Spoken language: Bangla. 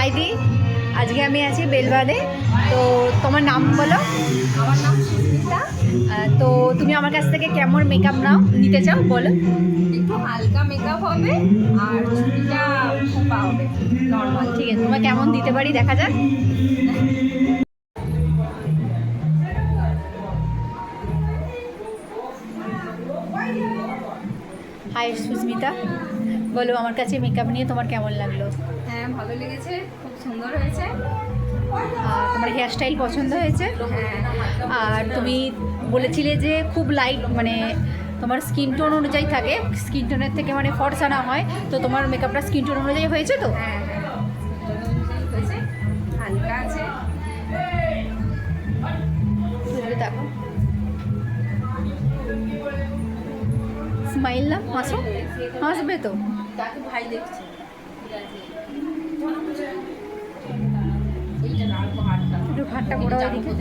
হাই দি, আজকে আমি আছি বেলবাদে। তো তোমার নাম বলো? আমার নাম সুস্মিতা। তো তুমি আমার কাছ থেকে কেমন মেকআপ নিতে চাও বলো? একটু হালকা মেকআপ হবে আর চুলটা খোপা হবে, নর্মাল। ঠিক আছে, তোমার কেমন দিতে পারি দেখা যাক। হাই সুস্মিতা, বলো আমার কাছে মেকআপ নিয়ে তোমার কেমন লাগলো? হ্যাঁ, ভালো লেগেছে, খুব সুন্দর হয়েছে। আর তোমার হেয়ারস্টাইল পছন্দ হয়েছে? হ্যাঁ, আর তুমি বলেছিলে যে খুব লাইট, মানে তোমার স্কিন টোন অনুযায়ী থাকে, স্কিন টোনের থেকে মানে ফর্সা না হয়, তো তোমার মেকআপটা স্কিন টোন অনুযায়ী হয়েছে তো? হ্যাঁ হয়েছে, হালকা আছে। দেখো, স্মাইল না, হাসো, হাসবে তো। ভাই দেখছি একটু ঘাটটা মোড়া ওইদিকে।